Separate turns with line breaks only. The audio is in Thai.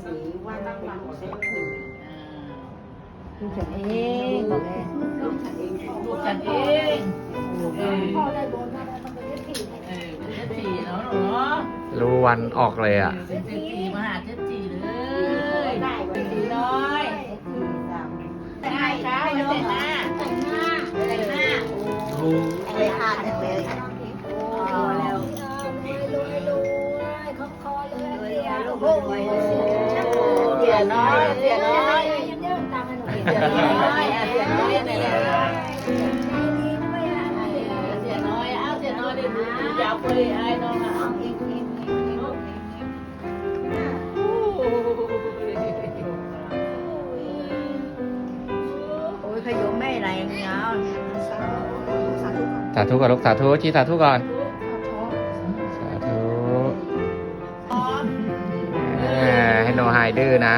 สีว่าตั้งหลังเส้นคืน
ลูกฉันเองบอกแม่
ลูกฉันเอง
ลูกฉันเอง
พ่อได้โบนมาได้มันเป็นเลขสี่
เป็นเจ็ดสี่เนาะหนูเนาะ
รู้วันออกเลยอ่ะ
เป็นเจ็ดสี่มาหาเจ็ดสี่เลย
ได้ไป
สี่น้อย
แต่งหน้าไม่แต่งหน้า
แต่งหน้า
แต่งหน้าอะไรขาดจังเลย
โอ้แล้วรวยคำคอเลยโอ้โห
เสียน้อยเสียน้อย
เยอะตามให้หนู
เสียน้อยเสียน้อยเนี่ย
ใจดีด้วยอะไร
เสียน้อยเอาเสียน้อยเลยดูยาวไปไอ้น้องอ่ะ
โอ้ยขยมแม่อะไรเงี้ย
สาธุก่อนลูกสาธุชี้สาธุก่อน สาธุให้หนูหายดื้อนะ